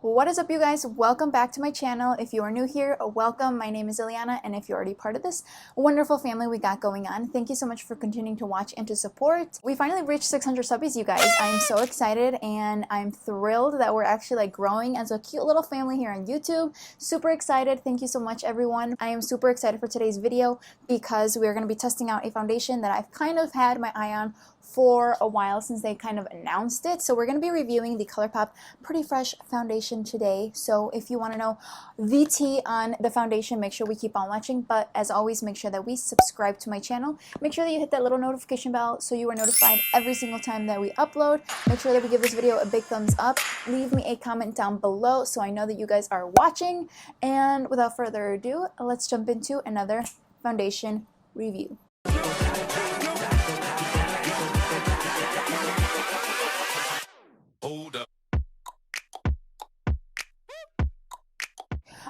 What is up, you guys? Welcome back to my channel. If you are new here, welcome. My name is Iliana, and if you're already part of this wonderful family we got going on, thank you so much for continuing to watch and to support. We finally reached 600 subbies, you guys. I'm so excited, and I'm thrilled that we're actually growing as a cute little family here on YouTube. Super excited. Thank you so much, everyone. I am super excited for today's video because we're going to be testing out a foundation that I've kind of had my eye on for a while since they kind of announced it. So we're going to be reviewing the ColourPop Pretty Fresh Foundation today. So if you want to know the tea on the foundation, make sure we keep on watching. But as always, make sure that we subscribe to my channel. Make sure that you hit that little notification bell so you are notified every single time that we upload. Make sure that we give this video a big thumbs up. Leave me a comment down below so I know that you guys are watching. And without further ado, let's jump into another foundation review.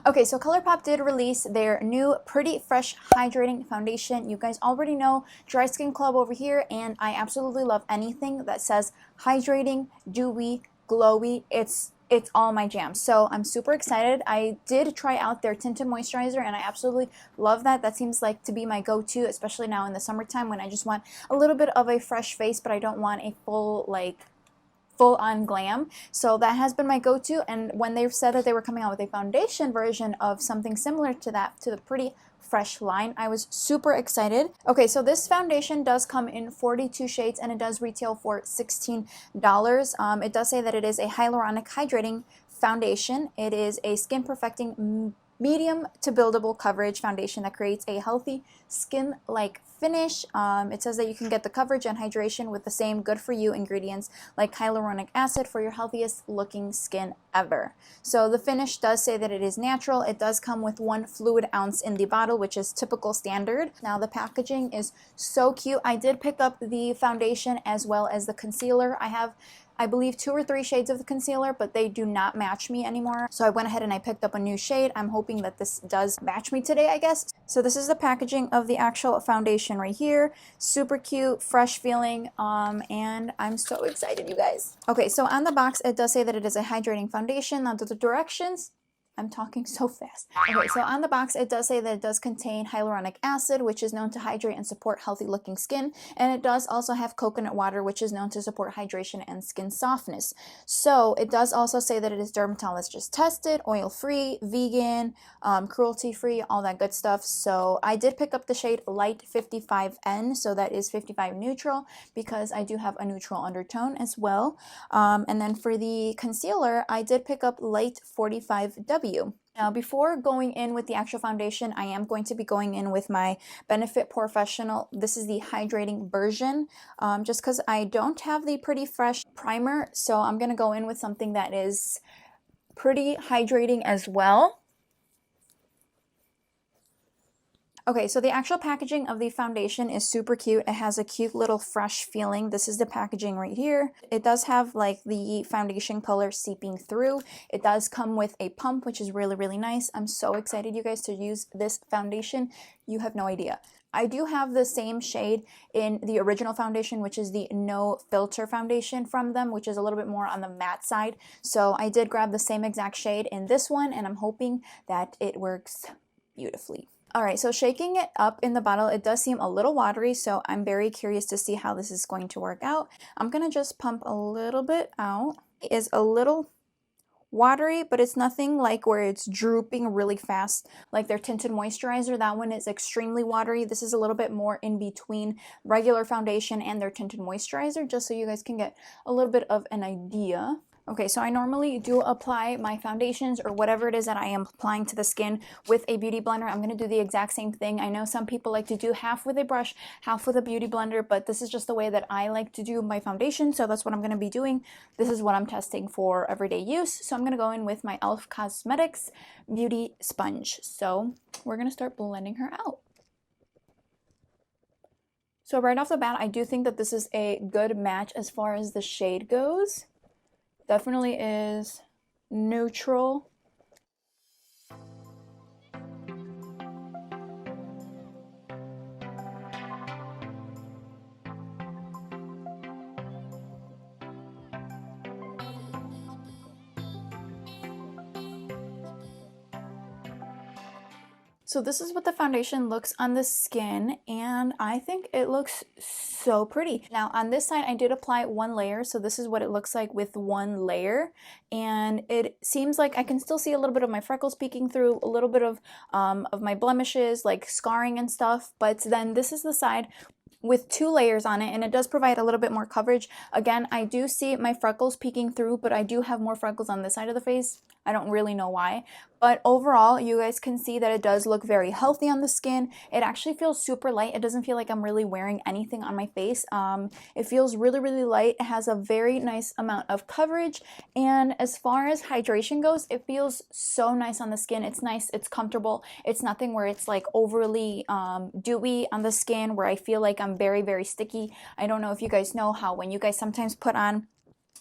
Okay, so ColourPop did release their new Pretty Fresh Hydrating Foundation. You guys already know Dry Skin Club over here, and I absolutely love anything that says hydrating, dewy, glowy. It's all my jam. So I'm super excited. I did try out their tinted moisturizer, and I absolutely love that. That seems like to be my go-to, especially now in the summertime when I just want a little bit of a fresh face, but I don't want a full-on glam. So that has been my go-to, and when they've said that they were coming out with a foundation version of something similar to that, to the Pretty Fresh line, I was super excited. Okay, so this foundation does come in 42 shades, and it does retail for $16. It does say that it is a hyaluronic hydrating foundation. It is a skin perfecting medium to buildable coverage foundation that creates a healthy skin-like finish. It says that you can get the coverage and hydration with the same good-for-you ingredients like hyaluronic acid for your healthiest looking skin ever. So the finish does say that it is natural. It does come with 1 fluid ounce in the bottle, which is typical standard. Now the packaging is so cute. I did pick up the foundation as well as the concealer. I have, I believe, 2 or 3 shades of the concealer, but they do not match me anymore. So I went ahead and I picked up a new shade. I'm hoping that this does match me today, I guess. So this is the packaging of the actual foundation right here. Super cute, fresh feeling, and I'm so excited, you guys. Okay, so on the box, it does say that it is a hydrating foundation. Now the directions, I'm talking so fast. Okay, so on the box, it does say that it does contain hyaluronic acid, which is known to hydrate and support healthy looking skin. And it does also have coconut water, which is known to support hydration and skin softness. So it does also say that it is dermatologist tested, oil-free, vegan, cruelty-free, all that good stuff. So I did pick up the shade Light 55N, so that is 55 neutral, because I do have a neutral undertone as well. And then for the concealer, I did pick up Light 45W. Now, before going in with the actual foundation, I am going to be going in with my Benefit Professional. This is the hydrating version, just because I don't have the Pretty Fresh primer, so I'm going to go in with something that is pretty hydrating as well. Okay, so the actual packaging of the foundation is super cute. It has a cute little fresh feeling. This is the packaging right here. It does have like the foundation color seeping through. It does come with a pump, which is really, really nice. I'm so excited, you guys, to use this foundation. You have no idea. I do have the same shade in the original foundation, which is the No Filter foundation from them, which is a little bit more on the matte side. So I did grab the same exact shade in this one, and I'm hoping that it works beautifully. All right, so shaking it up in the bottle, it does seem a little watery, so I'm very curious to see how this is going to work out. I'm going to just pump a little bit out. It is a little watery, but it's nothing like where it's drooping really fast like their tinted moisturizer. That one is extremely watery. This is a little bit more in between regular foundation and their tinted moisturizer, just so you guys can get a little bit of an idea. Okay, so I normally do apply my foundations or whatever it is that I am applying to the skin with a beauty blender. I'm going to do the exact same thing. I know some people like to do half with a brush, half with a beauty blender, but this is just the way that I like to do my foundation, so that's what I'm going to be doing. This is what I'm testing for everyday use, so I'm going to go in with my e.l.f. Cosmetics Beauty Sponge. So we're going to start blending her out. So right off the bat, I do think that this is a good match as far as the shade goes. Definitely is neutral. So this is what the foundation looks on the skin, and I think it looks so pretty. Now on this side I did apply one layer, so this is what it looks like with one layer, and it seems like I can still see a little bit of my freckles peeking through, a little bit of my blemishes, like scarring and stuff, but then this is the side with two layers on it, and it does provide a little bit more coverage. Again, I do see my freckles peeking through, but I do have more freckles on this side of the face. I don't really know why, but overall you guys can see that it does look very healthy on the skin. It actually feels super light. It doesn't feel like I'm really wearing anything on my face. It feels really, really light. It has a very nice amount of coverage, and as far as hydration goes, it feels so nice on the skin. It's nice, it's comfortable. It's nothing where it's like overly dewy on the skin where I feel like I'm very, very sticky. I don't know if you guys know how when you guys sometimes put on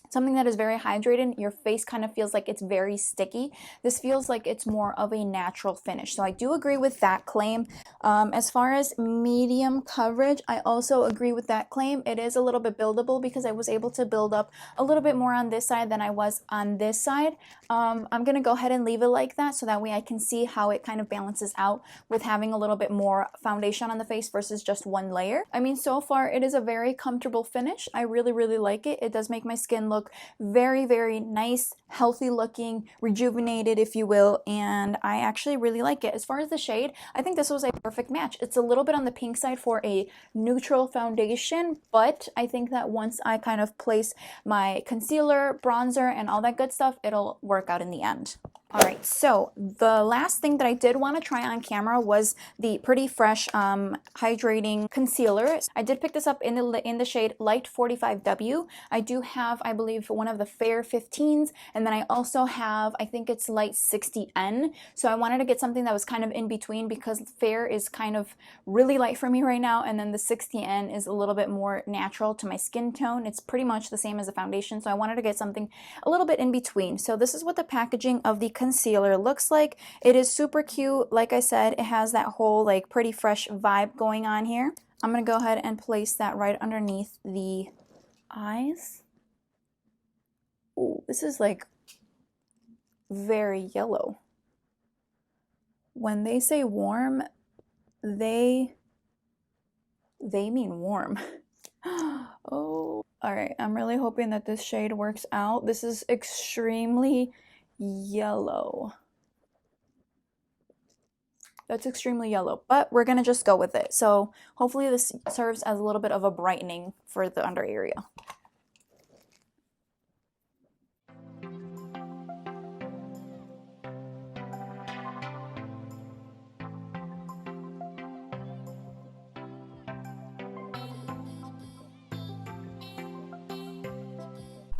something that is very hydrated, your face kind of feels like it's very sticky. This feels like it's more of a natural finish. So I do agree with that claim. As far as medium coverage, I also agree with that claim. It is a little bit buildable because I was able to build up a little bit more on this side than I was on this side. I'm going to go ahead and leave it like that so that way I can see how it kind of balances out with having a little bit more foundation on the face versus just one layer. I mean, so far it is a very comfortable finish. I really, really like it. It does make my skin look very, very nice, healthy looking, rejuvenated, if you will, and I actually really like it. As far as the shade, I think this was a perfect match. It's a little bit on the pink side for a neutral foundation, but I think that once I kind of place my concealer, bronzer, and all that good stuff, it'll work out in the end. All right, so the last thing that I did want to try on camera was the Pretty Fresh hydrating concealer. I did pick this up in the shade Light 45W. I do have, I believe, one of the Fair 15s, and then I also have, I think it's Light 60N. So I wanted to get something that was kind of in between because Fair is kind of really light for me right now, and then the 60N is a little bit more natural to my skin tone. It's pretty much the same as the foundation, so I wanted to get something a little bit in between. So this is what the packaging of the concealer looks like. It is super cute. Like I said, it has that whole like Pretty Fresh vibe going on here. I'm going to go ahead and place that right underneath the eyes. Oh, this is like very yellow. When they say warm, they mean warm. Oh, all right. I'm really hoping that this shade works out. This is extremely yellow. That's extremely yellow, but we're gonna just go with it. So hopefully this serves as a little bit of a brightening for the under area.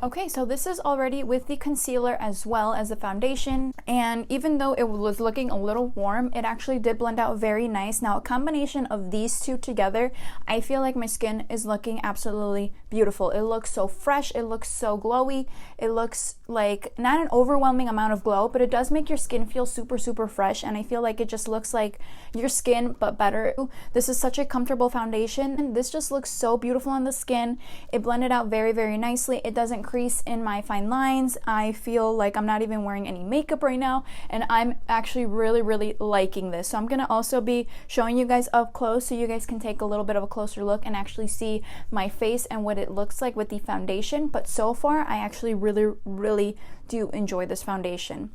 Okay, so this is already with the concealer as well as the foundation, and even though it was looking a little warm, it actually did blend out very nice. Now, a combination of these two together, I feel like my skin is looking absolutely beautiful. It looks so fresh, it looks so glowy, it looks like not an overwhelming amount of glow, but it does make your skin feel super, super fresh, and I feel like it just looks like your skin, but better. This is such a comfortable foundation, and this just looks so beautiful on the skin. It blended out very, very nicely. It doesn't crease in my fine lines. I feel like I'm not even wearing any makeup right now, and I'm actually really, really liking this. So I'm gonna also be showing you guys up close so you guys can take a little bit of a closer look and actually see my face and what it looks like with the foundation. But so far, I actually really, really do enjoy this foundation.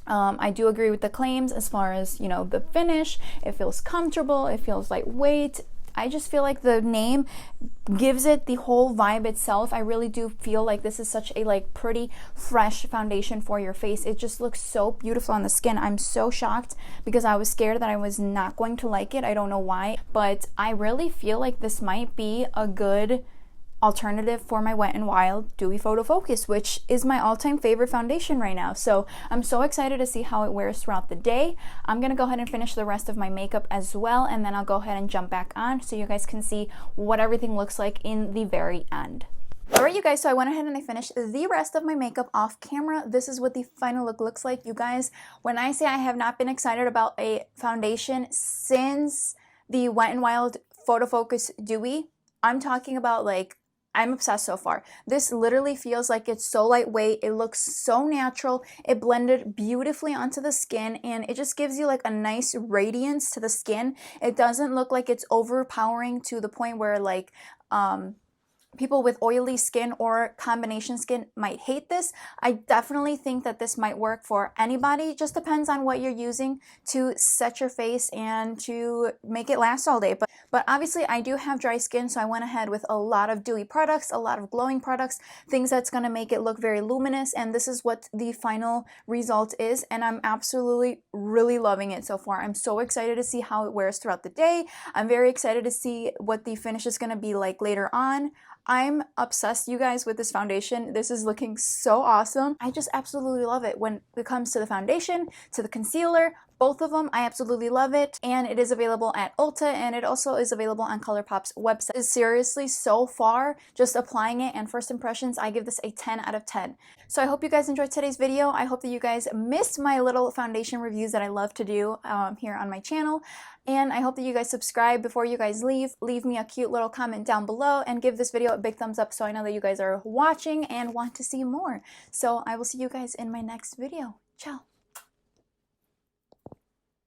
I do agree with the claims as far as, you know, the finish. It feels comfortable, it feels lightweight. I just feel like the name gives it the whole vibe itself. I really do feel like this is such a like pretty fresh foundation for your face. It just looks so beautiful on the skin. I'm so shocked because I was scared that I was not going to like it. I don't know why, but I really feel like this might be a good alternative for my Wet n Wild Dewy Photo Focus, which is my all-time favorite foundation right now. So I'm so excited to see how it wears throughout the day. I'm gonna go ahead and finish the rest of my makeup as well, and then I'll go ahead and jump back on so you guys can see what everything looks like in the very end. Alright you guys, so I went ahead and I finished the rest of my makeup off camera. This is what the final look looks like. You guys, when I say I have not been excited about a foundation since the Wet n Wild Photo Focus Dewy, I'm talking about like I'm obsessed so far. This literally feels like it's so lightweight. It looks so natural. It blended beautifully onto the skin, and it just gives you like a nice radiance to the skin. It doesn't look like it's overpowering to the point where like people with oily skin or combination skin might hate this. I definitely think that this might work for anybody. Just depends on what you're using to set your face and to make it last all day. But obviously I do have dry skin, so I went ahead with a lot of dewy products, a lot of glowing products, things that's going to make it look very luminous, and this is what the final result is, and I'm absolutely really loving it so far. I'm so excited to see how it wears throughout the day. I'm very excited to see what the finish is going to be like later on. I'm obsessed, you guys, with this foundation. This is looking so awesome. I just absolutely love it when it comes to the foundation, to the concealer. Both of them, I absolutely love it, and it is available at Ulta, and it also is available on ColourPop's website. Seriously, so far, just applying it and first impressions, I give this a 10 out of 10. So I hope you guys enjoyed today's video. I hope that you guys missed my little foundation reviews that I love to do here on my channel, and I hope that you guys subscribe before you guys leave. Leave me a cute little comment down below, and give this video a big thumbs up so I know that you guys are watching and want to see more. So I will see you guys in my next video. Ciao!